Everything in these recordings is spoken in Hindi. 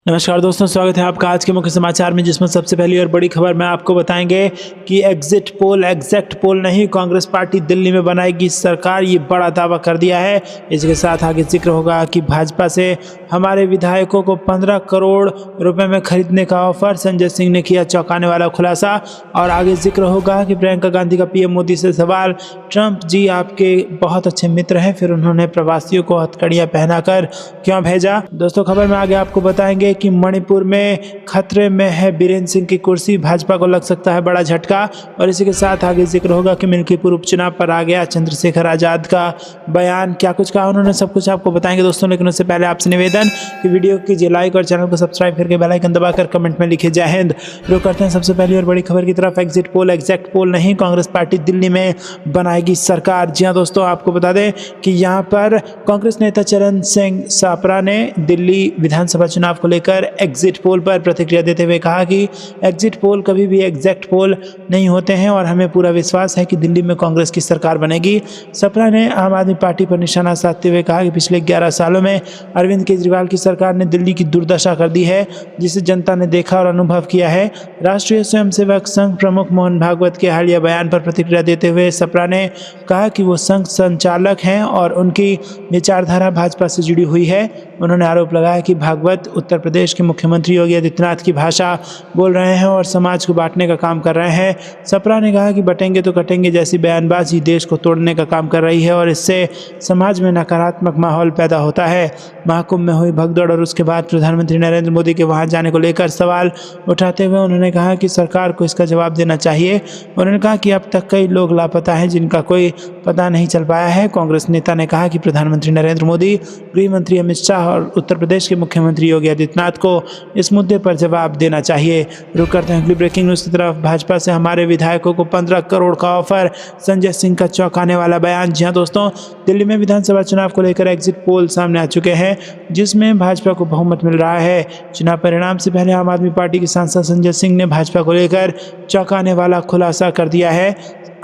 नमस्कार दोस्तों, स्वागत है आपका आज के मुख्य समाचार में, जिसमें सबसे पहली और बड़ी खबर मैं आपको बताएंगे कि एग्जिट पोल एग्जैक्ट पोल नहीं, कांग्रेस पार्टी दिल्ली में बनाएगी सरकार, ये बड़ा दावा कर दिया है। इसके साथ आगे जिक्र होगा कि भाजपा से हमारे विधायकों को 15 करोड़ रुपए में खरीदने का ऑफर, संजय सिंह ने किया चौंकाने वाला खुलासा। और आगे जिक्र होगा कि प्रियंका गांधी का पीएम मोदी से सवाल, ट्रंप जी आपके बहुत अच्छे मित्र हैं, फिर उन्होंने प्रवासियों को हथकड़ियां पहनाकर क्यों भेजा। दोस्तों, खबर में आगे आपको बताएंगे कि मणिपुर में खतरे में है बीरेन्द्र सिंह की कुर्सी, भाजपा को लग सकता है बड़ा झटका। और इसी के साथ आगे जिक्र होगा कि मिल्कीपुर उपचुनाव पर आ गया चंद्रशेखर आजाद का बयान, क्या कुछ कहा उन्होंने, सब कुछ आपको बताएंगे दोस्तों। लेकिन उससे पहले आपसे निवेदन कि वीडियो कीजिए लाइक और चैनल को सब्सक्राइब करके बेल आइकन दबाकर कमेंट में लिखिए जय हिंद। शुरू करते हैं सबसे पहली और बड़ी खबर की तरफ। एग्जिट पोल एग्जैक्ट पोल नहीं, कांग्रेस पार्टी दिल्ली में बनाएगी सरकार। जी हाँ दोस्तों, आपको बता दें कि यहाँ पर कांग्रेस नेता चरण सिंह सापरा ने दिल्ली विधानसभा चुनाव को लेकर एग्जिट पोल पर प्रतिक्रिया देते हुए कहा कि एग्जिट पोल कभी भी एग्जैक्ट पोल नहीं होते हैं और हमें पूरा विश्वास है कि दिल्ली में कांग्रेस की सरकार बनेगी। सपरा ने आम आदमी पार्टी पर निशाना साधते हुए कहा कि पिछले 11 सालों में अरविंद केजरीवाल की सरकार ने दिल्ली की दुर्दशा कर दी है, जिसे जनता ने देखा और अनुभव किया है। राष्ट्रीय स्वयंसेवक संघ प्रमुख मोहन भागवत के हालिया बयान पर प्रतिक्रिया देते हुए सपरा ने कहा कि वो संघ संचालक हैं और उनकी विचारधारा भाजपा से जुड़ी हुई है। उन्होंने आरोप लगाया कि भागवत उत्तर प्रदेश के मुख्यमंत्री योगी आदित्यनाथ की भाषा बोल रहे हैं और समाज को बांटने का काम कर रहे हैं। सपरा ने कहा कि बटेंगे तो कटेंगे जैसी बयानबाजी देश को तोड़ने का काम कर रही है और इससे समाज में नकारात्मक माहौल पैदा होता है। महाकुंभ में हुई भगदड़ और उसके बाद प्रधानमंत्री नरेंद्र मोदी के वहां जाने को लेकर सवाल उठाते हुए उन्होंने कहा कि सरकार को इसका जवाब देना चाहिए। उन्होंने कहा कि अब तक कई लोग लापता हैं जिनका कोई पता नहीं चल पाया है। कांग्रेस नेता ने कहा कि प्रधानमंत्री नरेंद्र मोदी, गृह मंत्री अमित शाह और उत्तर प्रदेश के मुख्यमंत्री योगी आदित्यनाथ को इस मुद्दे पर जवाब देना चाहिए। रुक करते हैं अगली ब्रेकिंग न्यूज़ की तरफ। भाजपा से हमारे विधायकों को 15 करोड़ का ऑफर, संजय सिंह का चौंकाने वाला बयान। जी हाँ दोस्तों, दिल्ली में विधानसभा चुनाव को लेकर एग्जिट पोल सामने आ चुके हैं, जिसमें भाजपा को बहुमत मिल रहा है। चुनाव परिणाम से पहले आम आदमी पार्टी के सांसद संजय सिंह ने भाजपा को लेकर चौंकाने वाला खुलासा कर दिया है।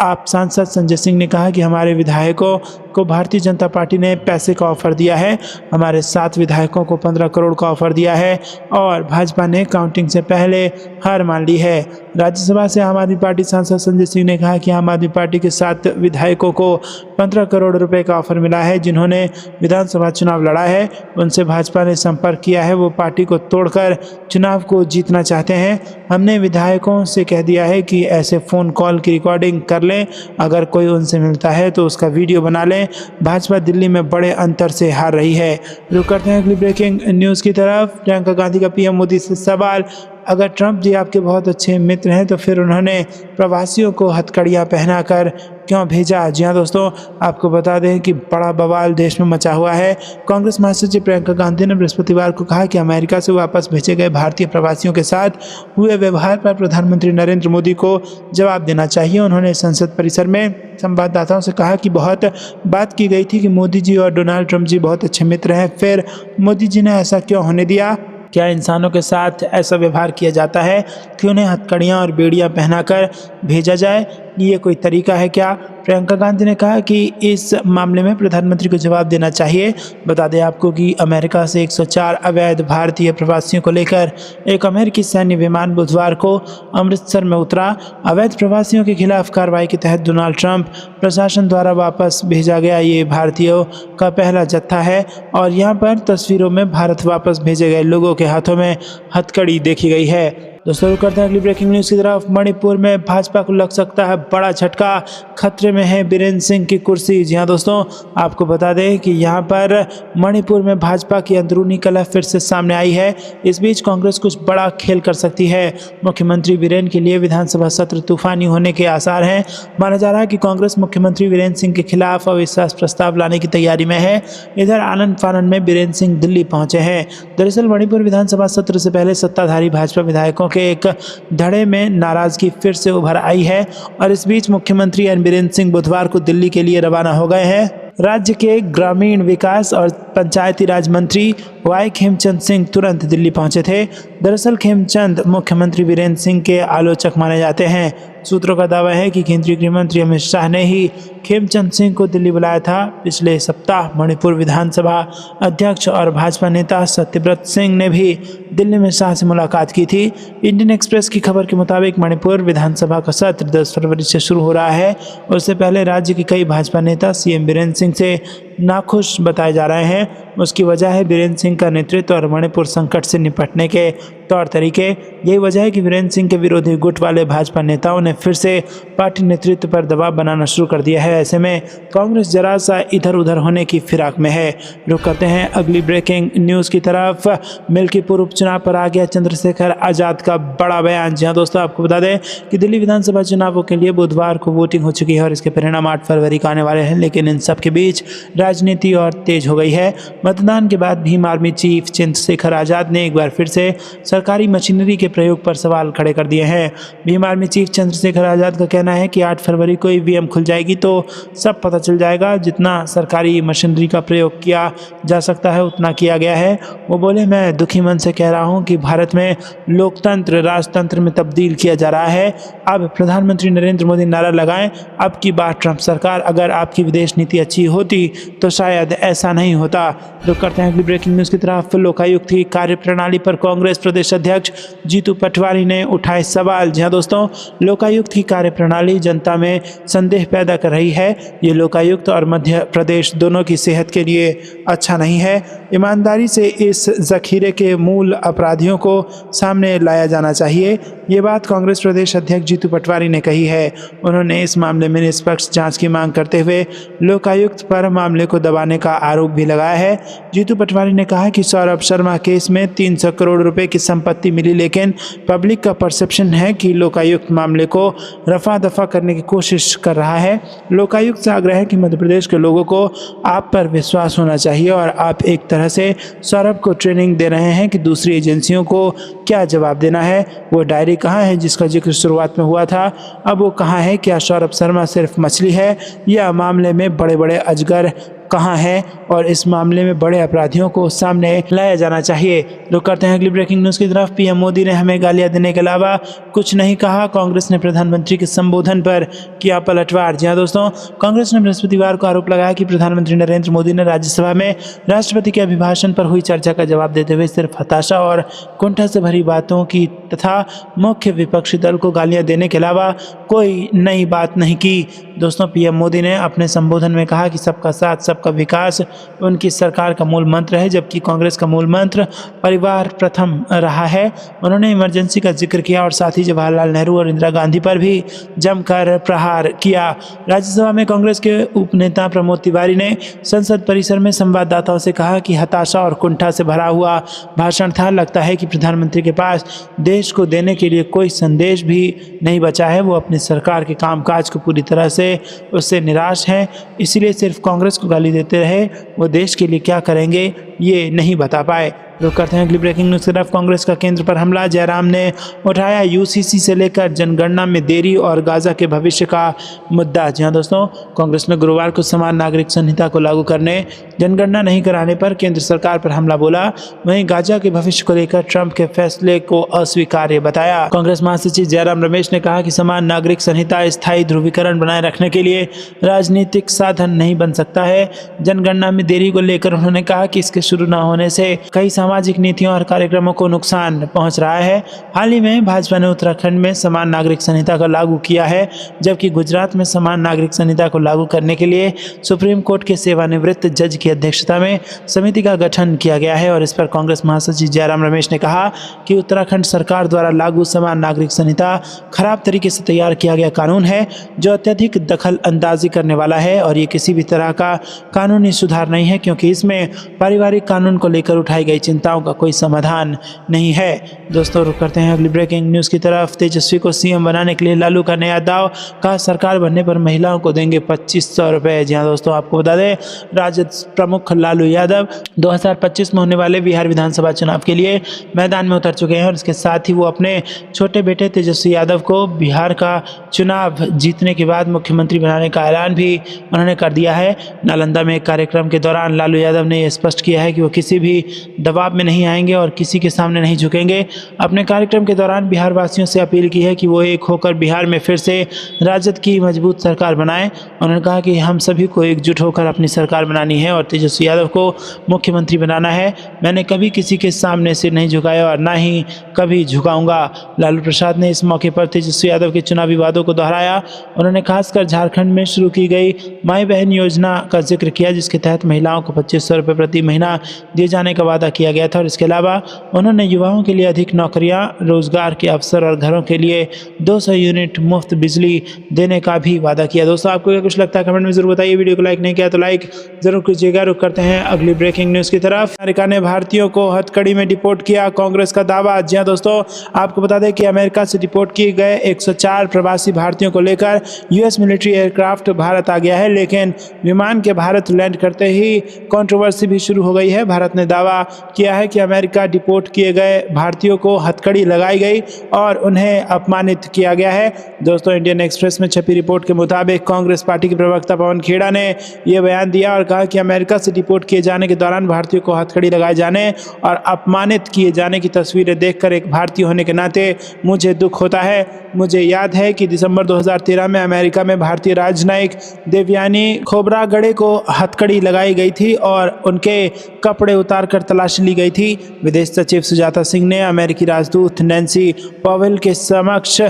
आप सांसद संजय सिंह ने कहा कि हमारे विधायकों को भारतीय जनता पार्टी ने पैसे का ऑफर दिया है, हमारे 7 विधायकों को 15 करोड़ का ऑफर दिया है और भाजपा ने काउंटिंग से पहले हार मान ली है। राज्यसभा से आम आदमी पार्टी सांसद संजय सिंह ने कहा कि आम आदमी पार्टी के 7 विधायकों को 15 करोड़ रुपए का ऑफर मिला है, जिन्होंने विधानसभा चुनाव लड़ा है। उनसे भाजपा ने संपर्क किया है, वो पार्टी को तोड़कर चुनाव को जीतना चाहते हैं। हमने विधायकों से कह दिया है कि ऐसे फ़ोन कॉल की रिकॉर्डिंग कर लें, अगर कोई उनसे मिलता है तो उसका वीडियो बना लें। भाजपा दिल्ली में बड़े अंतर से हार रही है। रुक करते हैं अगली ब्रेकिंग न्यूज़ की तरफ। प्रियंका गांधी का पीएम मोदी से सवाल, अगर ट्रंप जी आपके बहुत अच्छे मित्र हैं तो फिर उन्होंने प्रवासियों को हथकड़ियां पहनाकर क्यों भेजा। जी हाँ दोस्तों, आपको बता दें कि बड़ा बवाल देश में मचा हुआ है। कांग्रेस महासचिव प्रियंका गांधी ने बृहस्पतिवार को कहा कि अमेरिका से वापस भेजे गए भारतीय प्रवासियों के साथ हुए व्यवहार पर प्रधानमंत्री नरेंद्र मोदी को जवाब देना चाहिए। उन्होंने संसद परिसर में संवाददाताओं से कहा कि बहुत बात की गई थी कि मोदी जी और डोनाल्ड ट्रंप जी बहुत अच्छे मित्र हैं, फिर मोदी जी ने ऐसा क्यों होने दिया। क्या इंसानों के साथ ऐसा व्यवहार किया जाता है कि उन्हें हथकड़ियाँ और बेड़ियाँ पहनाकर भेजा जाए, ये कोई तरीका है क्या। प्रियंका गांधी ने कहा कि इस मामले में प्रधानमंत्री को जवाब देना चाहिए। बता दें आपको कि अमेरिका से 104 अवैध भारतीय प्रवासियों को लेकर एक अमेरिकी सैन्य विमान बुधवार को अमृतसर में उतरा। अवैध प्रवासियों के खिलाफ कार्रवाई के तहत डोनाल्ड ट्रंप प्रशासन द्वारा वापस भेजा गया ये भारतीयों का पहला जत्था है और यहाँ पर तस्वीरों में भारत वापस भेजे गए लोगों के हाथों में हथकड़ी देखी गई है। दोस्तों, करते हैं अगली ब्रेकिंग न्यूज़ की तरफ। मणिपुर में भाजपा को लग सकता है बड़ा झटका, खतरे में है बीरेन्द्र सिंह की कुर्सी। जी हाँ दोस्तों, आपको बता दें कि यहाँ पर मणिपुर में भाजपा की अंदरूनी कलह फिर से सामने आई है। इस बीच कांग्रेस कुछ बड़ा खेल कर सकती है। मुख्यमंत्री बीरेन्द्र के लिए विधानसभा सत्र तूफानी होने के आसार हैं। माना जा रहा है कि कांग्रेस मुख्यमंत्री बीरेन्द्र सिंह के खिलाफ अविश्वास प्रस्ताव लाने की तैयारी में है। इधर आनंद फानन में बीरेन्द्र सिंह दिल्ली पहुंचे हैं। दरअसल मणिपुर विधानसभा सत्र से पहले सत्ताधारी भाजपा विधायकों के एक धड़े में नाराजगी फिर से उभर आई है और इस बीच मुख्यमंत्री एन बीरेन्द्र सिंह बुधवार को दिल्ली के लिए रवाना हो गए हैं। राज्य के ग्रामीण विकास और पंचायती राज मंत्री वाई खेमचंद सिंह तुरंत दिल्ली पहुंचे थे। दरअसल खेमचंद मुख्यमंत्री बीरेन्द्र सिंह के आलोचक माने जाते हैं। सूत्रों का दावा है कि केंद्रीय गृह मंत्री अमित शाह ने ही खेमचंद सिंह को दिल्ली बुलाया था। पिछले सप्ताह मणिपुर विधानसभा अध्यक्ष और भाजपा नेता सत्यव्रत सिंह ने भी दिल्ली में शाह से मुलाकात की थी। इंडियन एक्सप्रेस की खबर के मुताबिक मणिपुर विधानसभा का सत्र 10 फरवरी से शुरू हो रहा है। उससे पहले राज्य के कई भाजपा नेता सीएम बीरेंद्र सिंह से नाखुश बताए जा रहे हैं। उसकी वजह है बीरेंद्र सिंह का नेतृत्व और मणिपुर संकट से निपटने के तौर तरीके। यही वजह है कि बीरेंद्र सिंह के विरोधी गुट वाले भाजपा नेताओं ने फिर से पार्टी नेतृत्व पर दबाव बनाना शुरू कर दिया है। ऐसे में कांग्रेस जरा सा इधर उधर होने की फिराक में है। रुक करते हैं अगली ब्रेकिंग न्यूज़ की तरफ। मिल्कीपुर उपचुनाव पर आ गया चंद्रशेखर आजाद का बड़ा बयान। जी हाँ दोस्तों, आपको बता दें कि दिल्ली विधानसभा चुनावों के लिए बुधवार को वोटिंग हो चुकी है और इसके परिणाम 8 फरवरी को आने वाले हैं। लेकिन इन सब के बीच राजनीति और तेज हो गई है। मतदान के बाद भीम आर्मी चीफ चंद्रशेखर आजाद ने एक बार फिर से सरकारी मशीनरी के प्रयोग पर सवाल खड़े कर दिए हैं। भीम आर्मी चीफ चंद्रशेखर आजाद का कहना है कि 8 फरवरी को ईवीएम खुल जाएगी तो सब पता चल जाएगा। जितना सरकारी मशीनरी का प्रयोग किया जा सकता है उतना किया गया है। वो बोले, मैं दुखी मन से कह रहा हूँ कि भारत में लोकतंत्र राजतंत्र में तब्दील किया जा रहा है। अब प्रधानमंत्री नरेंद्र मोदी नारा लगाएं, अब की बात ट्रंप सरकार। अगर आपकी विदेश नीति अच्छी होती तो शायद ऐसा नहीं होता। रुक करते हैं अगली ब्रेकिंग न्यूज़ की तरफ। लोकायुक्त की कार्यप्रणाली पर कांग्रेस प्रदेश अध्यक्ष जीतू पटवारी ने उठाए सवाल। जी हाँ दोस्तों, लोकायुक्त की कार्यप्रणाली जनता में संदेह पैदा कर रही है। ये लोकायुक्त और मध्य प्रदेश दोनों की सेहत के लिए अच्छा नहीं है। ईमानदारी से इस जखीरे के मूल अपराधियों को सामने लाया जाना चाहिए। ये बात कांग्रेस प्रदेश अध्यक्ष जीतू पटवारी ने कही है। उन्होंने इस मामले में निष्पक्ष जांच की मांग करते हुए लोकायुक्त पर मामले को दबाने का आरोप भी लगाया है। जीतू पटवारी ने कहा कि सौरभ शर्मा केस में 300 करोड़ रुपए की संपत्ति मिली, लेकिन पब्लिक का परसेप्शन है कि लोकायुक्त मामले को रफा दफा करने की कोशिश कर रहा है। लोकायुक्त से आग्रह है कि मध्य प्रदेश के लोगों को आप पर विश्वास होना चाहिए और आप एक तरह से सौरभ को ट्रेनिंग दे रहे हैं कि दूसरी एजेंसियों को क्या जवाब देना है। वो डायरी कहाँ है जिसका जिक्र शुरुआत में हुआ था, अब वो कहाँ है? क्या सौरभ शर्मा सिर्फ मछली है या मामले में बड़े बड़े अजगर कहाँ है? और इस मामले में बड़े अपराधियों को सामने लाया जाना चाहिए। रुक करते हैं अगली ब्रेकिंग न्यूज़ की तरफ। पीएम मोदी ने हमें गालियां देने के अलावा कुछ नहीं कहा। कांग्रेस ने प्रधानमंत्री के संबोधन पर किया पलटवार। जी हाँ दोस्तों, कांग्रेस ने बृहस्पतिवार को आरोप लगाया कि प्रधानमंत्री नरेंद्र मोदी ने राज्यसभा में राष्ट्रपति के अभिभाषण पर हुई चर्चा का जवाब देते हुए सिर्फ हताशा और कुंठा से भरी बातों की तथा मुख्य विपक्षी दल को गालियां देने के अलावा कोई नई बात नहीं की। दोस्तों, पीएम मोदी ने अपने संबोधन में कहा कि सबका साथ सबका विकास उनकी सरकार का मूल मंत्र है, जबकि कांग्रेस का मूल मंत्र परिवार प्रथम रहा है। उन्होंने इमरजेंसी का जिक्र किया और साथ ही जवाहरलाल नेहरू और इंदिरा गांधी पर भी जमकर प्रहार किया। राज्यसभा में कांग्रेस के उपनेता प्रमोद तिवारी ने संसद परिसर में संवाददाताओं से कहा कि हताशा और कुंठा से भरा हुआ भाषण था। लगता है कि प्रधानमंत्री के पास देश को देने के लिए कोई संदेश भी नहीं बचा है। वो अपनी सरकार के कामकाज को पूरी तरह से उससे निराश हैं, इसीलिए सिर्फ कांग्रेस को गाली देते रहे। वो देश के लिए क्या करेंगे ये नहीं बता पाए। रुक करते हैं अगली ब्रेकिंग न्यूज़ की तरफ। कांग्रेस का केंद्र पर हमला। जयराम ने उठाया यूसीसी से लेकर जनगणना में देरी और गाजा के भविष्य का मुद्दा। जी हाँ दोस्तों, कांग्रेस ने गुरुवार को समान नागरिक संहिता को लागू करने, जनगणना नहीं कराने पर केंद्र सरकार पर हमला बोला। वहीं गाजा के भविष्य को लेकर ट्रंप के फैसले को अस्वीकार्य बताया। कांग्रेस महासचिव जयराम रमेश ने कहा कि समान नागरिक संहिता स्थायी ध्रुवीकरण बनाए रखने के लिए राजनीतिक साधन नहीं बन सकता है। जनगणना में देरी को लेकर उन्होंने कहा कि इसके शुरू न होने से कई सामाजिक नीतियों और कार्यक्रमों को नुकसान पहुंच रहा है। हाल ही में भाजपा ने उत्तराखंड में समान नागरिक संहिता को लागू किया है, जबकि गुजरात में समान नागरिक संहिता को लागू करने के लिए सुप्रीम कोर्ट के सेवानिवृत्त जज की अध्यक्षता में समिति का गठन किया गया है। और इस पर कांग्रेस महासचिव जयराम रमेश ने कहा कि उत्तराखंड सरकार द्वारा लागू समान नागरिक संहिता खराब तरीके से तैयार किया गया कानून है, जो अत्यधिक दखल अंदाजी करने वाला है और ये किसी भी तरह का कानूनी सुधार नहीं है, क्योंकि इसमें पारिवारिक कानून को लेकर उठाई गई चिंताओं का कोई समाधान नहीं है। दोस्तों, रुक करते हैं अगली ब्रेकिंग न्यूज़ की तरफ। तेजस्वी को सीएम बनाने के लिए लालू का नया दाव। कहा सरकार बनने पर महिलाओं को देंगे 2500 रुपये। जी हाँ दोस्तों, आपको बता दें राजद प्रमुख लालू यादव 2025 में होने वाले बिहार विधानसभा चुनाव के लिए मैदान में उतर चुके हैं और इसके साथ ही वो अपने छोटे बेटे तेजस्वी यादव को बिहार का चुनाव जीतने के बाद मुख्यमंत्री बनाने का ऐलान भी उन्होंने कर दिया है। नालंदा में एक कार्यक्रम के दौरान लालू यादव ने यह स्पष्ट किया है कि वो किसी भी दबाव जवाब में नहीं आएंगे और किसी के सामने नहीं झुकेंगे। अपने कार्यक्रम के दौरान बिहार वासियों से अपील की है कि वो एक होकर बिहार में फिर से राजद की मजबूत सरकार बनाएं। उन्होंने कहा कि हम सभी को एकजुट होकर अपनी सरकार बनानी है और तेजस्वी यादव को मुख्यमंत्री बनाना है। मैंने कभी किसी के सामने सिर नहीं झुकाया और ना ही कभी झुकाऊंगा। लालू प्रसाद ने इस मौके पर तेजस्वी यादव के चुनावी वादों को दोहराया। उन्होंने खासकर झारखंड में शुरू की गई माई बहन योजना का जिक्र किया, जिसके तहत महिलाओं को 2500 रुपये प्रति महीना दिए जाने का वादा किया गया था। और इसके अलावा उन्होंने युवाओं के लिए अधिक नौकरियां, रोजगार के अवसर और घरों के लिए 200 यूनिट मुफ्त बिजली देने का भी वादा किया। दोस्तों, आपको क्या कुछ लगता है कमेंट में जरूर बताइए। वीडियो को लाइक नहीं किया तो लाइक जरूर कीजिएगा। रुक करते हैं अगली ब्रेकिंग न्यूज की तरफ। अमेरिका ने भारतीयों को हथकड़ी में डिपोर्ट किया, कांग्रेस का दावा। जी हां दोस्तों, आपको बता दें कि अमेरिका से डिपोर्ट किए गए 104 प्रवासी भारतीयों को लेकर यूएस मिलिट्री एयरक्राफ्ट भारत आ गया है, लेकिन विमान के भारत लैंड करते ही कंट्रोवर्सी भी शुरू हो गई है। भारत ने दावा किया है कि अमेरिका डिपोर्ट किए गए भारतीयों को हथकड़ी लगाई गई और उन्हें अपमानित किया गया है। दोस्तों, इंडियन एक्सप्रेस में छपी रिपोर्ट के मुताबिक कांग्रेस पार्टी के प्रवक्ता पवन खेड़ा ने यह बयान दिया और कहा कि अमेरिका से डिपोर्ट किए जाने के दौरान भारतीयों को हथकड़ी लगाए जाने और अपमानित किए जाने की तस्वीरें देखकर एक भारतीय होने के नाते मुझे दुख होता है। मुझे याद है कि दिसंबर 2013 में अमेरिका में भारतीय राजनयिक देवयानी खोबरागड़े को हथकड़ी लगाई गई थी और उनके कपड़े उतारकर तलाशी ली गई थी। विदेश सचिव सुजाता सिंह ने अमेरिकी राजदूत नैन्सी पॉवेल के समक्ष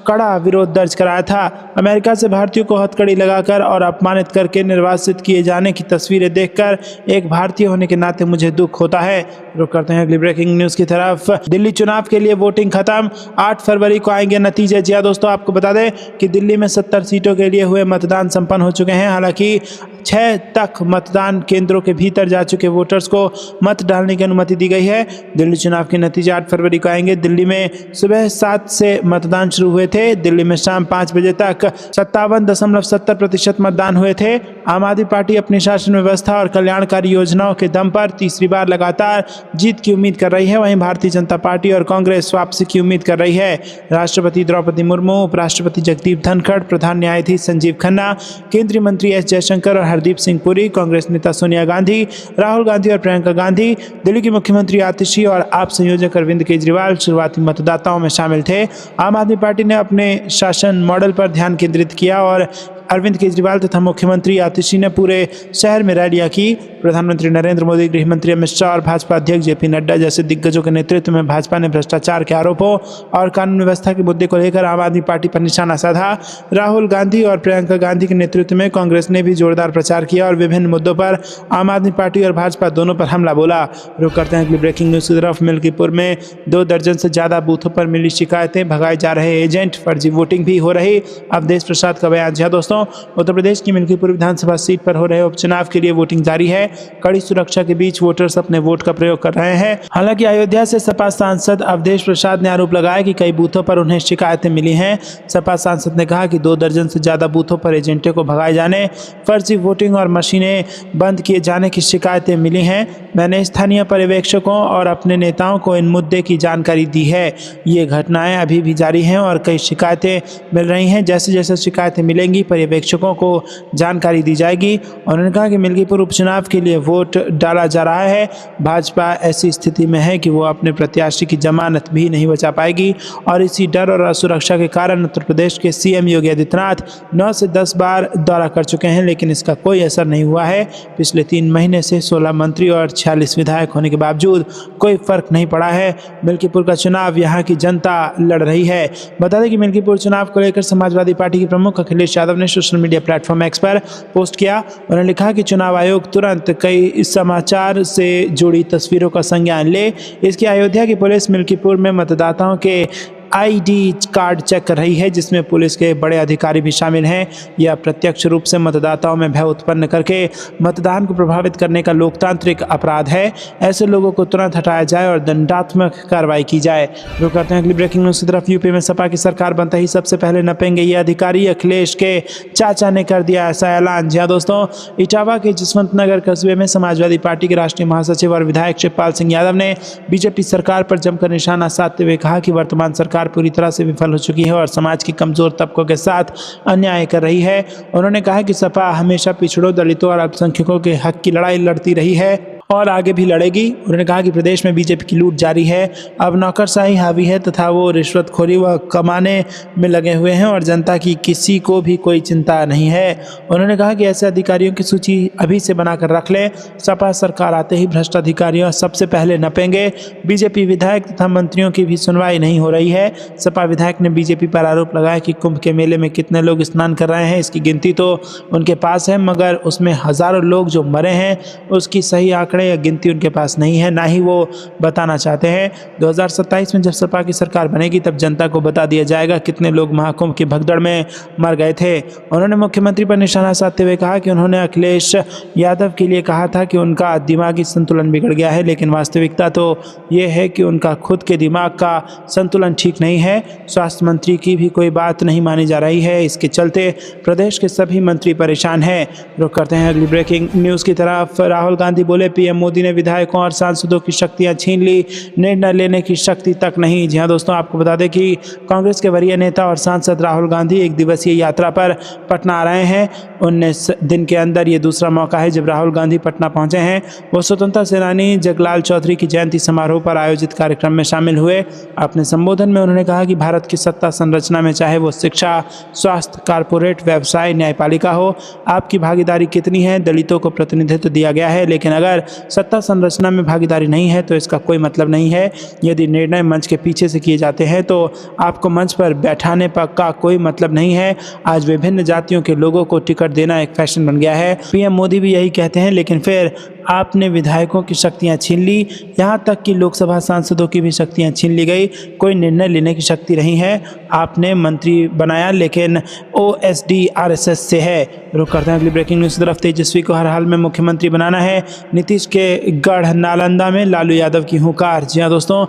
कड़ा विरोध दर्ज कराया था। अमेरिका से भारतीयों को हथकड़ी लगाकर और अपमानित करके निर्वासित किए जाने की तस्वीरें देखकर एक भारतीय होने के नाते मुझे दुख होता है। रुक करते हैं अगली ब्रेकिंग न्यूज की तरफ। दिल्ली चुनाव के लिए वोटिंग खत्म, 8 फरवरी को आएंगे नतीजे। जी हां दोस्तों, आपको बता दें कि दिल्ली में 70 सीटों के लिए हुए मतदान संपन्न हो चुके हैं। हालांकि 6 तक मतदान केंद्रों के भीतर जा चुके वोटर्स को मत डालने की अनुमति दी गई है। दिल्ली चुनाव के नतीजे 8 फरवरी को आएंगे। दिल्ली में सुबह 7 से मतदान शुरू हुए थे। दिल्ली में शाम 5 बजे तक 57.70% मतदान हुए थे। आम आदमी पार्टी अपनी शासन व्यवस्था और कल्याणकारी योजनाओं के दम पर तीसरी बार लगातार जीत की उम्मीद कर रही है। वहीं भारतीय जनता पार्टी और कांग्रेस वापसी की उम्मीद कर रही है। राष्ट्रपति द्रौपदी मुर्मू, उपराष्ट्रपति जगदीप धनखड़, प्रधान न्यायाधीश संजीव खन्ना, केंद्रीय मंत्री एस जयशंकर और हरदीप सिंह पुरी, कांग्रेस नेता सोनिया गांधी, राहुल गांधी और प्रियंका गांधी, दिल्ली की मुख्यमंत्री आतिशी और आप संयोजक अरविंद केजरीवाल शुरुआती मतदाताओं में शामिल थे। आम आदमी पार्टी ने अपने शासन मॉडल पर ध्यान केंद्रित किया और अरविंद केजरीवाल तथा मुख्यमंत्री आतिशी ने पूरे शहर में रैलियां की। प्रधानमंत्री नरेंद्र मोदी, गृह मंत्री अमित शाह और भाजपा अध्यक्ष जेपी नड्डा जैसे दिग्गजों के नेतृत्व में भाजपा ने भ्रष्टाचार के आरोपों और कानून व्यवस्था के मुद्दे को लेकर आम आदमी पार्टी पर निशाना साधा। राहुल गांधी और प्रियंका गांधी के नेतृत्व में कांग्रेस ने भी जोरदार प्रचार किया और विभिन्न मुद्दों पर आम आदमी पार्टी और भाजपा दोनों पर हमला बोला। रुक करते हैं अगली ब्रेकिंग न्यूज की तरफ। मिल्कीपुर में 2 दर्जन से ज्यादा बूथों पर मिली शिकायतें, भगाए जा रहे एजेंट, फर्जी वोटिंग भी हो रही। अवधेश प्रसाद का बयान। जी दोस्तों, उत्तर प्रदेश की मिल्कीपुर विधानसभा सीट पर हो रहे उपचुनाव के लिए वोटिंग जारी है। कड़ी सुरक्षा के बीच वोटर्स अपने वोट का प्रयोग कर रहे हैं। हालांकि अयोध्या से सपा सांसद अवधेश प्रसाद ने आरोप लगाया कि कई बूथों पर उन्हें शिकायतें मिली हैं। सपा सांसद ने कहा कि 2 दर्जन से ज्यादा बूथों पर एजेंटों को भगाए जाने, फर्जी वोटिंग और मशीनें बंद किए जाने की शिकायतें मिली हैं। मैंने स्थानीय पर्यवेक्षकों और अपने नेताओं को इन मुद्दे की जानकारी दी है। ये घटनाएं अभी भी जारी हैं और कई शिकायतें मिल रही हैं। जैसे जैसे शिकायतें मिलेंगी पर्यवेक्षकों को जानकारी दी जाएगी। उन्होंने कहा कि मिल्कीपुर उपचुनाव के लिए वोट डाला जा रहा है। भाजपा ऐसी स्थिति में है कि वो अपने प्रत्याशी की जमानत भी नहीं बचा पाएगी और इसी डर और असुरक्षा के कारण उत्तर प्रदेश के सीएम योगी आदित्यनाथ 9 से 10 बार दौरा कर चुके हैं, लेकिन इसका कोई असर नहीं हुआ है। पिछले 3 महीने से 16 मंत्री और 46 विधायक होने के बावजूद कोई फर्क नहीं पड़ा है। मिल्कीपुर का चुनाव यहाँ की जनता लड़ रही है। बता दें कि मिल्कीपुर चुनाव को लेकर समाजवादी पार्टी के प्रमुख अखिलेश यादव ने सोशल मीडिया प्लेटफॉर्म एक्स पर पोस्ट किया। उन्होंने लिखा कि चुनाव आयोग तुरंत कई समाचार से जुड़ी तस्वीरों का संज्ञान ले। इसकी अयोध्या की पुलिस मिल्कीपुर में मतदाताओं के आईडी कार्ड चेक कर रही है, जिसमें पुलिस के बड़े अधिकारी भी शामिल हैं। यह प्रत्यक्ष रूप से मतदाताओं में भय उत्पन्न करके मतदान को प्रभावित करने का लोकतांत्रिक अपराध है। ऐसे लोगों को तुरंत हटाया जाए और दंडात्मक कार्रवाई की जाए। रुक करते हैं अगली ब्रेकिंग न्यूज की तरफ। यूपी में सपा की सरकार बनते ही सबसे पहले नपेंगे ये अधिकारी, अखिलेश के चाचा ने कर दिया ऐसा ऐलान। जी दोस्तों, इटावा के जसवंत नगर कस्बे में समाजवादी पार्टी के राष्ट्रीय महासचिव और विधायक शिवपाल सिंह यादव ने बीजेपी सरकार पर जमकर निशाना साधते हुए कहा कि वर्तमान सरकार पूरी तरह से विफल हो चुकी है और समाज के कमजोर तबकों के साथ अन्याय कर रही है। उन्होंने कहा कि सपा हमेशा पिछड़ों, दलितों और अल्पसंख्यकों के हक की लड़ाई लड़ती रही है और आगे भी लड़ेगी। उन्होंने कहा कि प्रदेश में बीजेपी की लूट जारी है, अब नौकरशाही हावी है तथा वो रिश्वतखोरी व कमाने में लगे हुए हैं और जनता की किसी को भी कोई चिंता नहीं है। उन्होंने कहा कि ऐसे अधिकारियों की सूची अभी से बनाकर रख लें, सपा सरकार आते ही भ्रष्ट अधिकारियों सबसे पहले नपेंगे। बीजेपी विधायक तथा मंत्रियों की भी सुनवाई नहीं हो रही है। सपा विधायक ने बीजेपी पर आरोप लगाया कि कुंभ के मेले में कितने लोग स्नान कर रहे हैं इसकी गिनती तो उनके पास है, मगर उसमें हजारों लोग जो मरे हैं उसकी सही आंकड़े या गिनती उनके पास नहीं है, ना ही वो बताना चाहते हैं। 2027 में जब सपा की सरकार बनेगी तब जनता को बता दिया जाएगा कितने लोग महाकुंभ की भगदड़ में मर गए थे। उन्होंने मुख्यमंत्री पर निशाना साधते हुए कहा कि उन्होंने अखिलेश यादव के लिए कहा था कि उनका दिमागी संतुलन बिगड़ गया है, लेकिन वास्तविकता तो ये है कि उनका खुद के दिमाग का संतुलन ठीक नहीं है। स्वास्थ्य मंत्री की भी कोई बात नहीं मानी जा रही है, इसके चलते प्रदेश के सभी मंत्री परेशान हैं। रुक करते हैं अगली ब्रेकिंग न्यूज़ की तरफ। राहुल गांधी बोले पीएम मोदी ने विधायकों और सांसदों की शक्तियां छीन ली, निर्णय लेने की शक्ति तक नहीं। जी हां दोस्तों, आपको बता दें कि कांग्रेस के वरीय नेता और सांसद राहुल गांधी एक दिवसीय यात्रा पर पटना आ रहे हैं। 19 दिन के अंदर ये दूसरा मौका है जब राहुल गांधी पटना पहुंचे हैं। वो स्वतंत्रता सेनानी जगलाल चौधरी की जयंती समारोह पर आयोजित कार्यक्रम में शामिल हुए। अपने संबोधन में उन्होंने कहा कि भारत की सत्ता संरचना में चाहे वो शिक्षा, स्वास्थ्य, कारपोरेट, व्यवसाय, न्यायपालिका हो, आपकी भागीदारी कितनी है। दलितों को प्रतिनिधित्व दिया गया है, लेकिन अगर सत्ता संरचना में भागीदारी नहीं है तो इसका कोई मतलब नहीं है। यदि निर्णय मंच के पीछे से किए जाते हैं तो आपको मंच पर बैठाने का कोई मतलब नहीं है। आज विभिन्न जातियों के लोगों को टिकट देना एक फैशन बन गया है। पीएम मोदी भी यही कहते हैं, लेकिन फिर आपने विधायकों की शक्तियां छीन ली, यहाँ तक कि लोकसभा सांसदों की भी शक्तियां छीन ली गई। कोई निर्णय लेने की शक्ति नहीं है। आपने मंत्री बनाया लेकिन ओएसडी आरएसएस से है। रुक करते हैं अगली ब्रेकिंग न्यूज़ की तरफ। तेजस्वी को हर हाल में मुख्यमंत्री बनाना है, नीतीश के गढ़ नालंदा में लालू यादव की हुंकार। जी हाँ दोस्तों,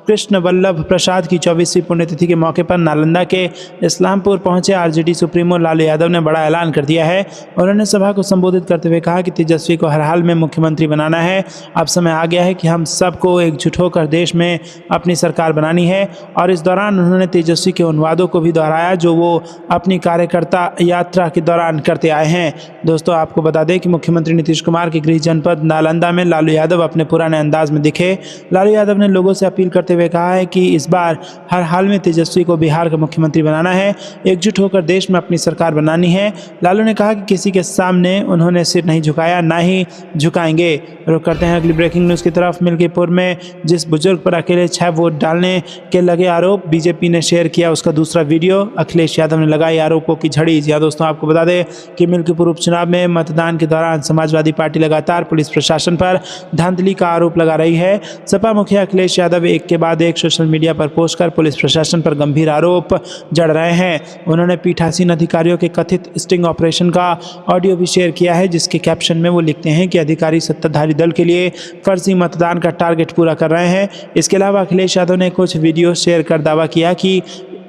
कृष्ण वल्लभ प्रसाद की 24वीं पुण्यतिथि के मौके पर नालंदा के इस्लामपुर पहुंचे आरजेडी सुप्रीमो लालू यादव ने बड़ा ऐलान कर दिया है। उन्होंने सभा को संबोधित करते हुए कहा कि तेजस्वी को हर हाल में मुख्यमंत्री बनाना है। अब समय आ गया है कि हम सबको एकजुट होकर देश में अपनी सरकार बनानी है। और इस दौरान उन्होंने तेजस्वी के उन वादों को भी दोहराया जो वो अपनी कार्यकर्ता यात्रा के दौरान करते आए हैं। दोस्तों, आपको बता दें कि मुख्यमंत्री नीतीश कुमार के गृह जनपद नालंदा में लालू यादव अपने पुराने अंदाज में दिखे। लालू यादव ने लोगों से अपील करते हुए कहा है कि इस बार हर हाल में तेजस्वी को बिहार का मुख्यमंत्री बनाना है, एकजुट होकर देश में अपनी सरकार बनानी है। लालू ने कहा कि किसी के सामने उन्होंने सिर नहीं झुकाया, ना ही झुकाएंगे। रुक करते हैं अगली ब्रेकिंग न्यूज़ की तरफ। मिल्कीपुर में जिस बुजुर्ग पर अकेले 6 वोट डालने के लगे आरोप, बीजेपी ने शेयर किया उसका दूसरा वीडियो। अखिलेश यादव ने लगाई आरोपों की झड़ी। जी दोस्तों, आपको बता दें कि मिल्कीपुर उपचुनाव में मतदान के दौरान समाजवादी पार्टी लगातार पुलिस प्रशासन पर धांधली का आरोप लगा रही है। सपा मुखिया अखिलेश यादव एक के बाद एक सोशल मीडिया पर पोस्ट कर पुलिस प्रशासन पर गंभीर आरोप जड़ रहे हैं। उन्होंने पीठासीन अधिकारियों के कथित स्टिंग ऑपरेशन का ऑडियो भी शेयर किया है, जिसके कैप्शन में वो लिखते हैं कि अधिकारी सत्ताधारी दल के लिए फर्जी मतदान का टारगेट पूरा कर रहे हैं। इसके अलावा अखिलेश यादव ने कुछ वीडियो शेयर कर दावा किया कि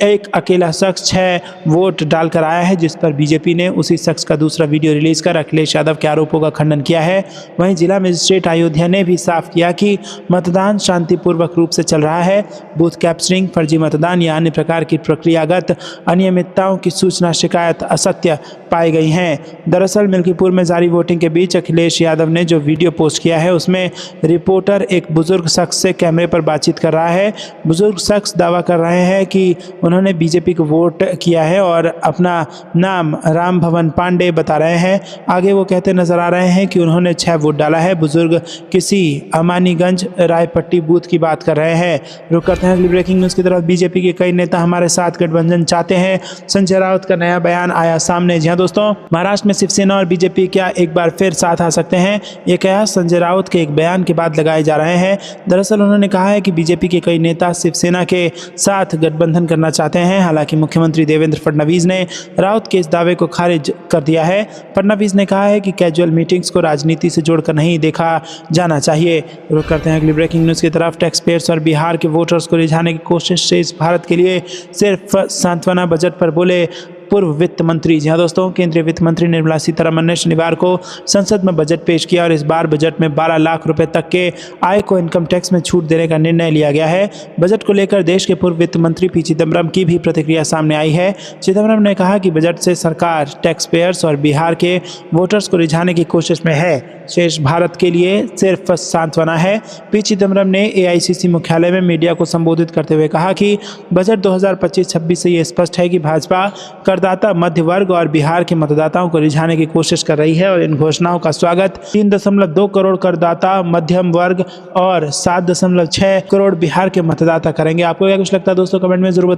एक अकेला शख्स 6 वोट डालकर आया है, जिस पर बीजेपी ने उसी शख्स का दूसरा वीडियो रिलीज कर अखिलेश यादव के आरोपों का खंडन किया है। वहीं जिला मजिस्ट्रेट अयोध्या ने भी साफ किया कि मतदान शांतिपूर्वक रूप से चल रहा है। बूथ कैप्चरिंग, फर्जी मतदान या अन्य प्रकार की प्रक्रियागत अनियमितताओं की सूचना शिकायत असत्य पाई गई हैं। दरअसल मिल्कीपुर में जारी वोटिंग के बीच अखिलेश यादव ने जो वीडियो पोस्ट किया है उसमें रिपोर्टर एक बुजुर्ग शख्स से कैमरे पर बातचीत कर रहा है। बुजुर्ग शख्स दावा कर रहे हैं कि उन्होंने बीजेपी को वोट किया है और अपना नाम राम भवन पांडे बता रहे हैं। आगे वो कहते नजर आ रहे हैं कि उन्होंने 6 वोट डाला है। बुजुर्ग किसी अमानीगंज रायपट्टी बूथ की बात कर रहे हैं। रुक करते हैं अगली ब्रेकिंग न्यूज़ की तरफ। बीजेपी के कई नेता हमारे साथ गठबंधन चाहते हैं, संजय राउत का नया बयान आया सामने। जी हाँ दोस्तों, महाराष्ट्र में शिवसेना और बीजेपी क्या एक बार फिर साथ आ सकते हैं? ये कयास संजय राउत के एक बयान के बाद लगाए जा रहे हैं। दरअसल उन्होंने कहा है कि बीजेपी के कई नेता शिवसेना के साथ गठबंधन करना चाहते हैं। हालांकि मुख्यमंत्री देवेंद्र फडणवीस ने राउत के इस दावे को खारिज कर दिया है। फडणवीस ने कहा है कि कैजुअल मीटिंग्स को राजनीति से जोड़कर नहीं देखा जाना चाहिए। रुक करते हैं अगली ब्रेकिंग न्यूज़ की तरफ। टैक्स पेयर्स और बिहार के वोटर्स को रिझाने की कोशिश से इस भारत के लिए सिर्फ सांत्वना बजट पर बोले पूर्व वित्त मंत्री। जी हाँ दोस्तों, केंद्रीय वित्त मंत्री निर्मला सीतारमण ने शनिवार को संसद में बजट पेश किया और इस बार बजट में 12 लाख रुपए तक के आय को इनकम टैक्स में छूट देने का निर्णय लिया गया है। बजट को लेकर देश के पूर्व वित्त मंत्री पी चिदम्बरम की भी प्रतिक्रिया सामने आई है। चिदम्बरम ने कहा कि बजट से सरकार टैक्स पेयर्स और बिहार के वोटर्स को रिझाने की कोशिश में है। शेष भारत के लिए सिर्फ सांत्वना है। पी चिदम्बरम ने एआईसीसी मुख्यालय में मीडिया को संबोधित करते हुए कहा कि बजट 2025-26 से ये स्पष्ट है कि भाजपा करदाता, मध्य वर्ग और बिहार के मतदाताओं को रिझाने की कोशिश कर रही है और इन घोषणाओं का स्वागत 3.2 करोड़ करदाता, मध्यम वर्ग और 7.6 करोड़ बिहार के मतदाता करेंगे। आपको क्या कुछ लगता है दोस्तों, कमेंट में जरूर बताइए।